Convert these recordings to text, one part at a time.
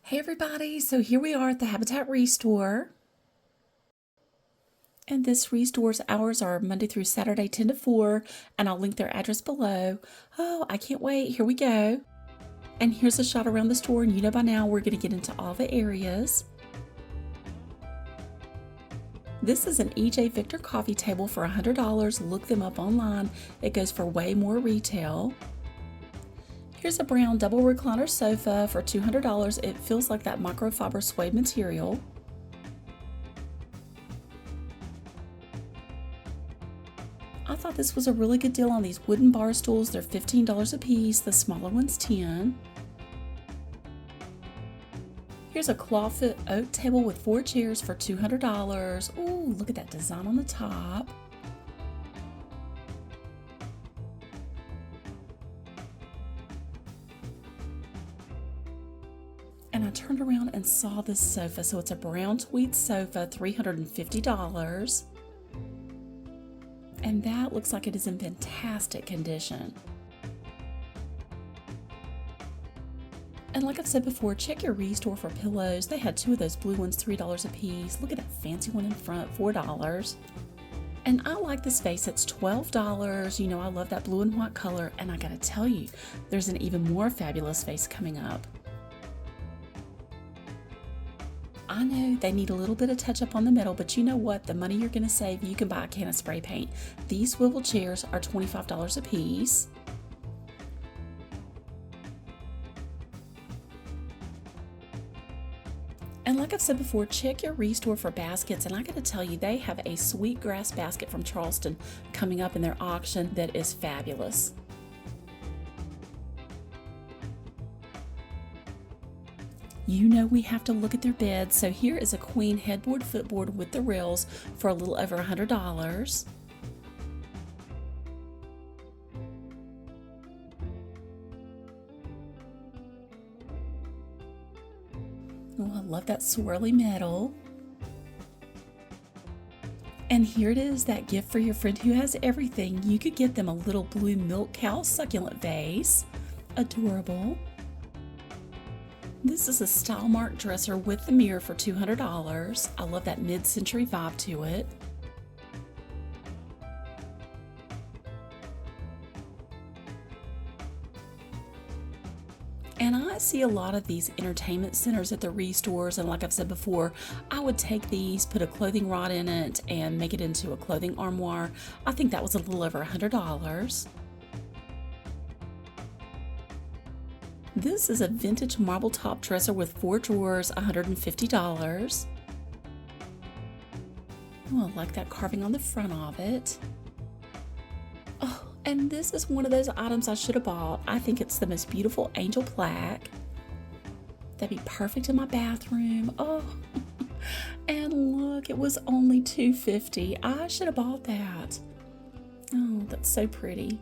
Hey everybody, so here we are at the Habitat Restore. And this restore's hours are Monday through Saturday 10 to 4, and I'll link their address below. Oh, I can't wait, here we go. And here's a shot around the store, and you know by now we're gonna get into all the areas. This is an E.J. Victor coffee table for $100. Look them up online, it goes for way more retail. Here's a brown double recliner sofa for $200. It feels like that microfiber suede material. I thought this was a really good deal on these wooden bar stools. They're $15 a piece, the smaller one's $10. Here's a clawfoot oak table with 4 chairs for $200. Ooh, look at that design on the top. And I turned around and saw this sofa. So it's a brown tweed sofa, $350. And that looks like it is in fantastic condition. And like I've said before, check your Restore for pillows. They had 2 of those blue ones, $3 a piece. Look at that fancy one in front, $4. And I like this vase, it's $12. You know, I love that blue and white color. And I gotta tell you, there's an even more fabulous vase coming up. I know they need a little bit of touch up on the metal, but you know what? The money you're going to save, you can buy a can of spray paint. These swivel chairs are $25 a piece. And like I've said before, check your Restore for baskets. And I got to tell you, they have a sweet grass basket from Charleston coming up in their auction that is fabulous. You know we have to look at their beds, so here is a queen headboard footboard with the rails for a little over $100. Oh, I love that swirly metal. And here it is, that gift for your friend who has everything. You could get them a little blue milk cow succulent vase. Adorable. This is a style mark dresser with the mirror for $200. I love that mid-century vibe to it. And I see a lot of these entertainment centers at the Restores, and like I've said before, I would take these, put a clothing rod in it, and make it into a clothing armoire. I think that was a little over $100. This is a vintage marble top dresser with 4 drawers, $150. Oh, I like that carving on the front of it. Oh, and this is one of those items I should have bought. I think it's the most beautiful angel plaque. That'd be perfect in my bathroom. Oh, and look, it was only $250. I should have bought that. Oh, that's so pretty.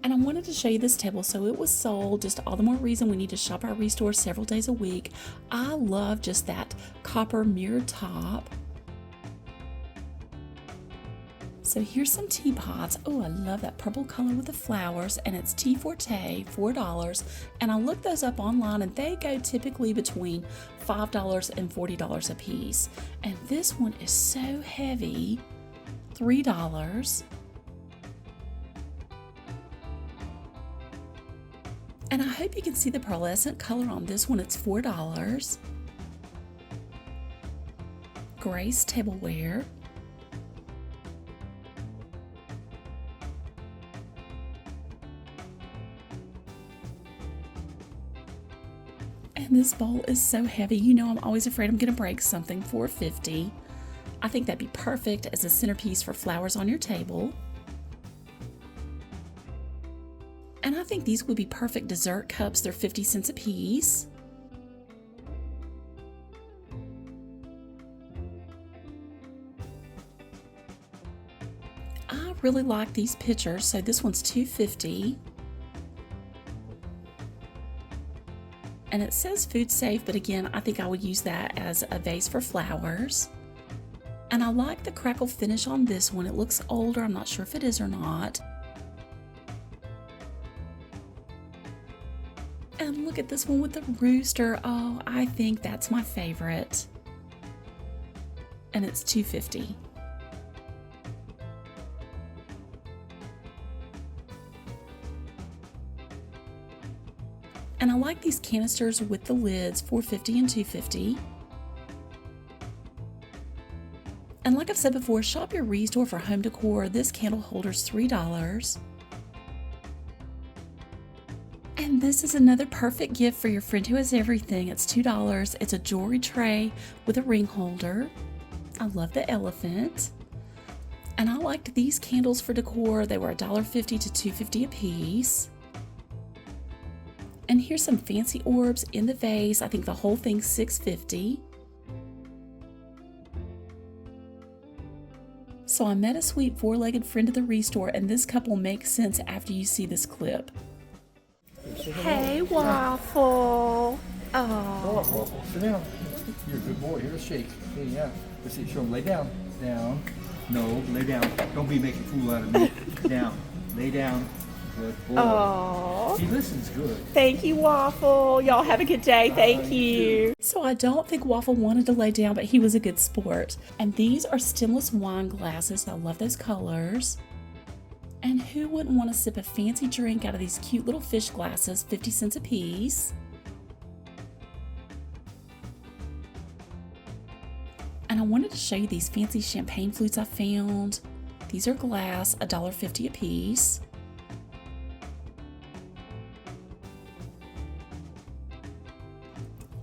And I wanted to show you this table, so it was sold. Just all the more reason we need to shop our Restore several days a week. I love just that copper mirrored top. So here's some teapots. Oh, I love that purple color with the flowers, and it's Tea Forte, $4. And I looked those up online, and they go typically between $5 and $40 a piece. And this one is so heavy, $3. And I hope you can see the pearlescent color on this one. It's $4. Grace tableware. And this bowl is so heavy. You know I'm always afraid I'm going to break something. $4.50. I think that'd be perfect as a centerpiece for flowers on your table. And I think these would be perfect dessert cups. They're 50 cents a piece. I really like these pitchers, so this one's $2.50. And it says food safe, but again, I think I would use that as a vase for flowers. And I like the crackle finish on this one. It looks older. I'm not sure if it is or not. And look at this one with the rooster. Oh, I think that's my favorite. And it's $2.50. And I like these canisters with the lids, $4.50 and $2.50. And like I've said before, shop your Restore for home decor. This candle holder's $3. And this is another perfect gift for your friend who has everything. It's $2. It's a jewelry tray with a ring holder. I love the elephant. And I liked these candles for decor. They were $1.50 to $2.50 a piece. And here's some fancy orbs in the vase. I think the whole thing's $6.50. So I met a sweet four-legged friend of the Restore, and this couple makes sense after you see this clip. Hey, Waffle. Oh. Waffle, sit down. You're a good boy. Here's a shake. Hey, yeah. Let's see. Show him. Lay down. Down. No, lay down. Don't be making a fool out of me. Down. Lay down. Good boy. Oh. He listens good. Thank you, Waffle. Y'all have a good day. Thank you. So I don't think Waffle wanted to lay down, but he was a good sport. And these are stemless wine glasses. I love those colors. And who wouldn't want to sip a fancy drink out of these cute little fish glasses, 50 cents a piece? And I wanted to show you these fancy champagne flutes I found. These are glass, $1.50 a piece.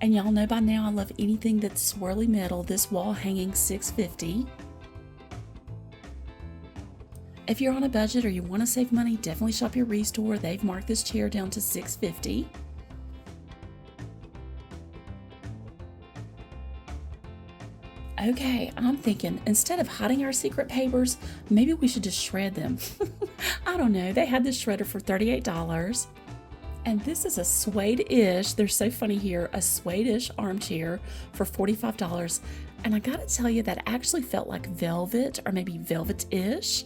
And y'all know by now I love anything that's swirly metal. This wall hanging, $6.50. If you're on a budget or you want to save money, definitely shop your Restore. They've marked this chair down to $6.50. Okay, I'm thinking instead of hiding our secret papers, maybe we should just shred them. I don't know. They had this shredder for $38. And this is a suede-ish, they're so funny here, a suede-ish armchair for $45. And I gotta tell you, that actually felt like velvet, or maybe velvet-ish.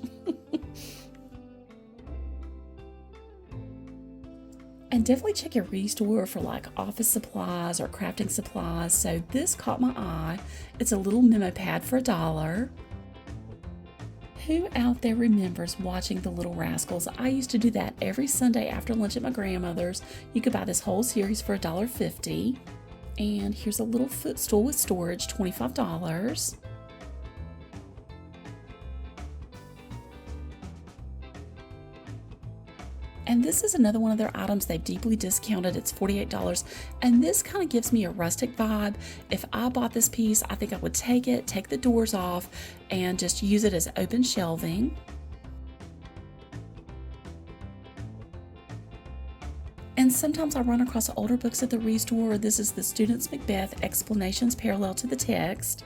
And definitely check your Restore for like office supplies or crafting supplies. So this caught my eye. It's a little memo pad for $1. Who out there remembers watching The Little Rascals? I used to do that every Sunday after lunch at my grandmother's. You could buy this whole series for $1.50. And here's a little footstool with storage, $25. And this is another one of their items they've deeply discounted. It's $48. And this kind of gives me a rustic vibe. If I bought this piece, I think I would take it, take the doors off, and just use it as open shelving. And sometimes I run across older books at the Restore. This is the Student's Macbeth, Explanations Parallel to the Text.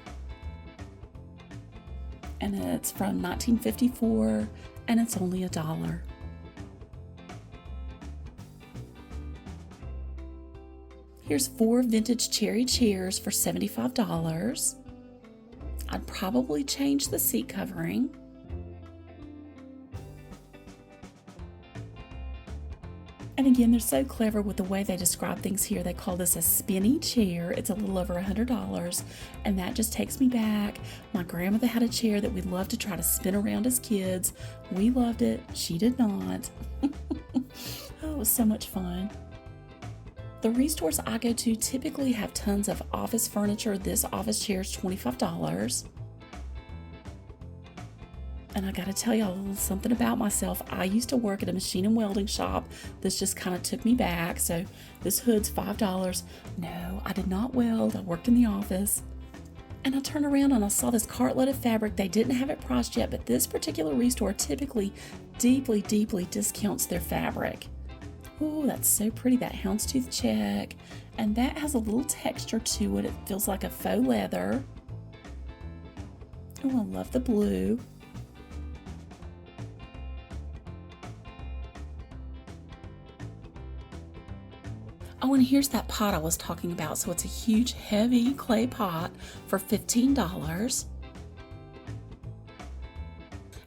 And it's from 1954, and it's only $1. Here's 4 vintage cherry chairs for $75. I'd probably change the seat covering. And again, they're so clever with the way they describe things here. They call this a spinny chair. It's a little over $100, and that just takes me back. My grandmother had a chair that we loved to try to spin around as kids. We loved it. She did not. Oh, it was so much fun. The Restores I go to typically have tons of office furniture. This office chair is $25. And I gotta tell y'all a little something about myself. I used to work at a machine and welding shop. This just kind of took me back. So this hood's $5. No, I did not weld. I worked in the office. And I turned around and I saw this cartload of fabric. They didn't have it priced yet, but this particular Restore typically deeply, deeply discounts their fabric. Oh, that's so pretty, that houndstooth check. And that has a little texture to it. It feels like a faux leather. Oh, I love the blue. Oh, and here's that pot I was talking about. So it's a huge, heavy clay pot for $15.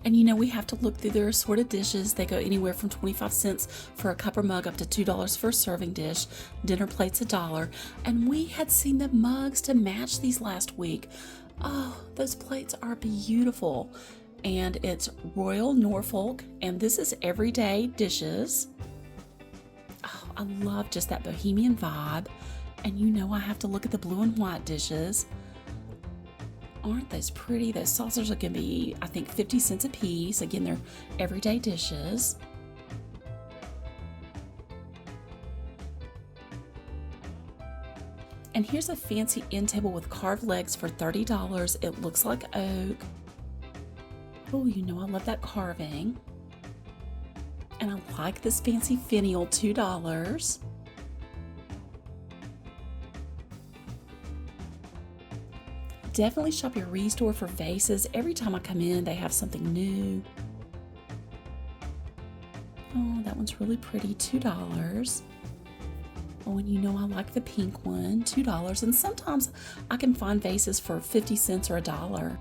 And you know, we have to look through their assorted dishes. They go anywhere from 25 cents for a cup or mug up to $2 for a serving dish. Dinner plates $1. And we had seen the mugs to match these last week. Oh, those plates are beautiful. And it's Royal Norfolk, and this is everyday dishes. Oh, I love just that bohemian vibe. And you know I have to look at the blue and white dishes. Aren't those pretty? Those saucers are going to be, I think, 50 cents a piece. Again, they're everyday dishes. And here's a fancy end table with carved legs for $30. It looks like oak. Oh, you know I love that carving. And I like this fancy finial, $2. Definitely shop your Restore for vases. Every time I come in, they have something new. Oh, that one's really pretty, $2. Oh, and you know I like the pink one, $2. And sometimes I can find vases for 50 cents or $1.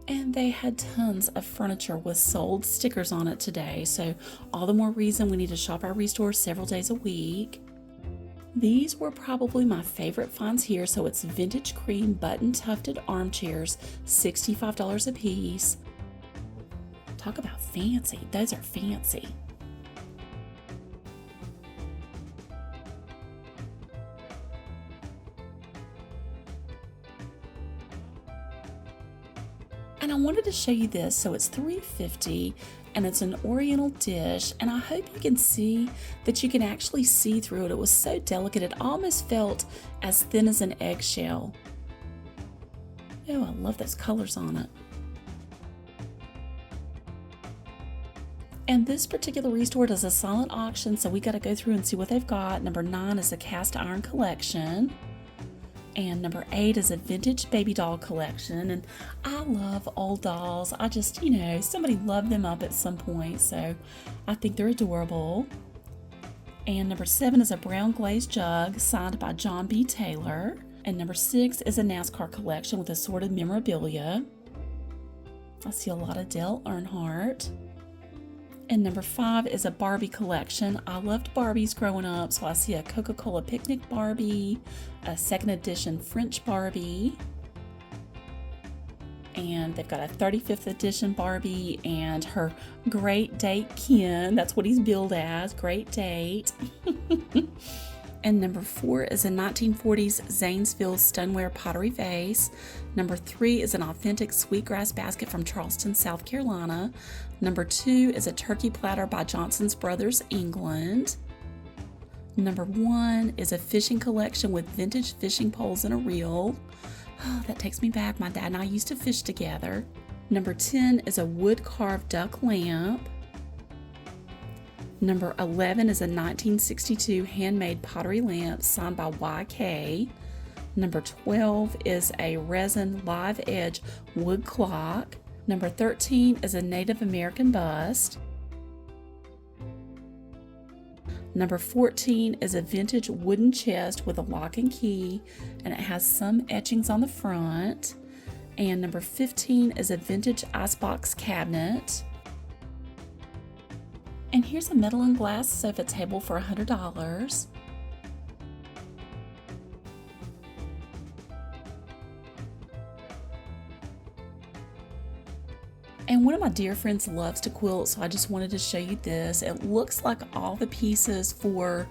And they had tons of furniture with sold stickers on it today, so all the more reason we need to shop our Restore several days a week. These were probably my favorite finds here, so it's vintage cream button tufted armchairs, $65 a piece. Talk about fancy, those are fancy. And I wanted to show you this. So it's $3.50 and it's an oriental dish, and I hope you can see that you can actually see through it. It was so delicate, it almost felt as thin as an eggshell. Oh, I love those colors on it. And this particular Restore does a silent auction, so we got to go through and see what they've got. Number 9 is a cast iron collection. And number 8 is a vintage baby doll collection. And I love old dolls. I just, you know, somebody loved them up at some point, so I think they're adorable. And number 7 is a brown glazed jug signed by John B. Taylor. And number 6 is a NASCAR collection with assorted memorabilia. I see a lot of Dale Earnhardt. And number 5 is a Barbie collection. I loved Barbies growing up, so I see a Coca-Cola picnic Barbie, a second edition French Barbie, and they've got a 35th edition Barbie and her Great Date Ken. That's what he's billed as, Great Date. And number 4 is a 1940s Zanesville stoneware pottery vase. Number 3 is an authentic sweetgrass basket from Charleston, South Carolina. Number 2 is a turkey platter by Johnson's Brothers, England. Number 1 is a fishing collection with vintage fishing poles and a reel. Oh, that takes me back. My dad and I used to fish together. Number 10 is a wood-carved duck lamp. Number 11 is a 1962 handmade pottery lamp signed by YK. Number 12 is a resin live edge wood clock. Number 13 is a Native American bust. Number 14 is a vintage wooden chest with a lock and key, and it has some etchings on the front. And number 15 is a vintage icebox cabinet. And here's a metal and glass sofa table for $100. And one of my dear friends loves to quilt, so I just wanted to show you this. It looks like all the pieces for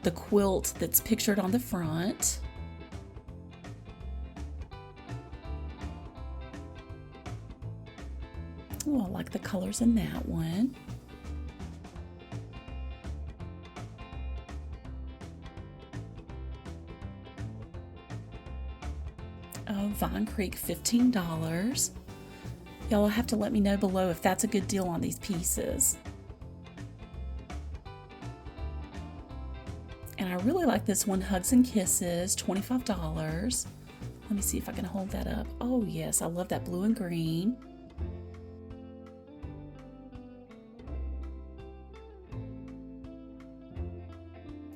the quilt that's pictured on the front. Oh, I like the colors in that one. Oh, Vine Creek, $15. Y'all will have to let me know below if that's a good deal on these pieces. And I really like this one, Hugs and Kisses, $25. Let me see if I can hold that up. Oh yes, I love that blue and green.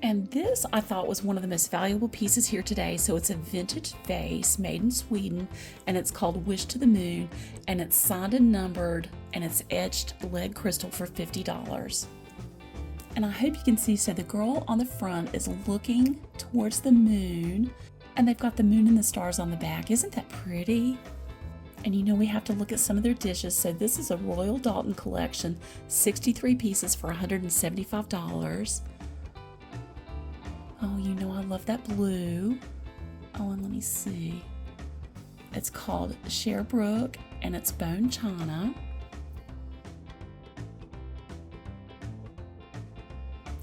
And this I thought was one of the most valuable pieces here today. So it's a vintage vase made in Sweden, and it's called Wish to the Moon, and it's signed and numbered, and it's etched lead crystal for $50. And I hope you can see, so the girl on the front is looking towards the moon, and they've got the moon and the stars on the back. Isn't that pretty? And you know, we have to look at some of their dishes. So this is a Royal Dalton collection, 63 pieces for $175. Oh, you know I love that blue. Oh, and let me see. It's called Sherbrooke, and it's bone china.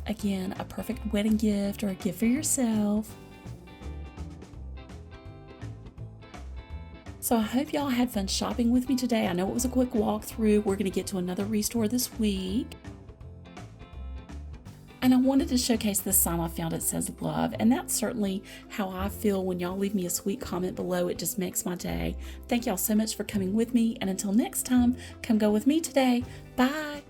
Again, a perfect wedding gift or a gift for yourself. So I hope y'all had fun shopping with me today. I know it was a quick walkthrough. We're going to get to another restore this week. And I wanted to showcase this sign I found. It says love, and that's certainly how I feel when y'all leave me a sweet comment below. It just makes my day. Thank y'all so much for coming with me, and until next time, come go with me today. Bye.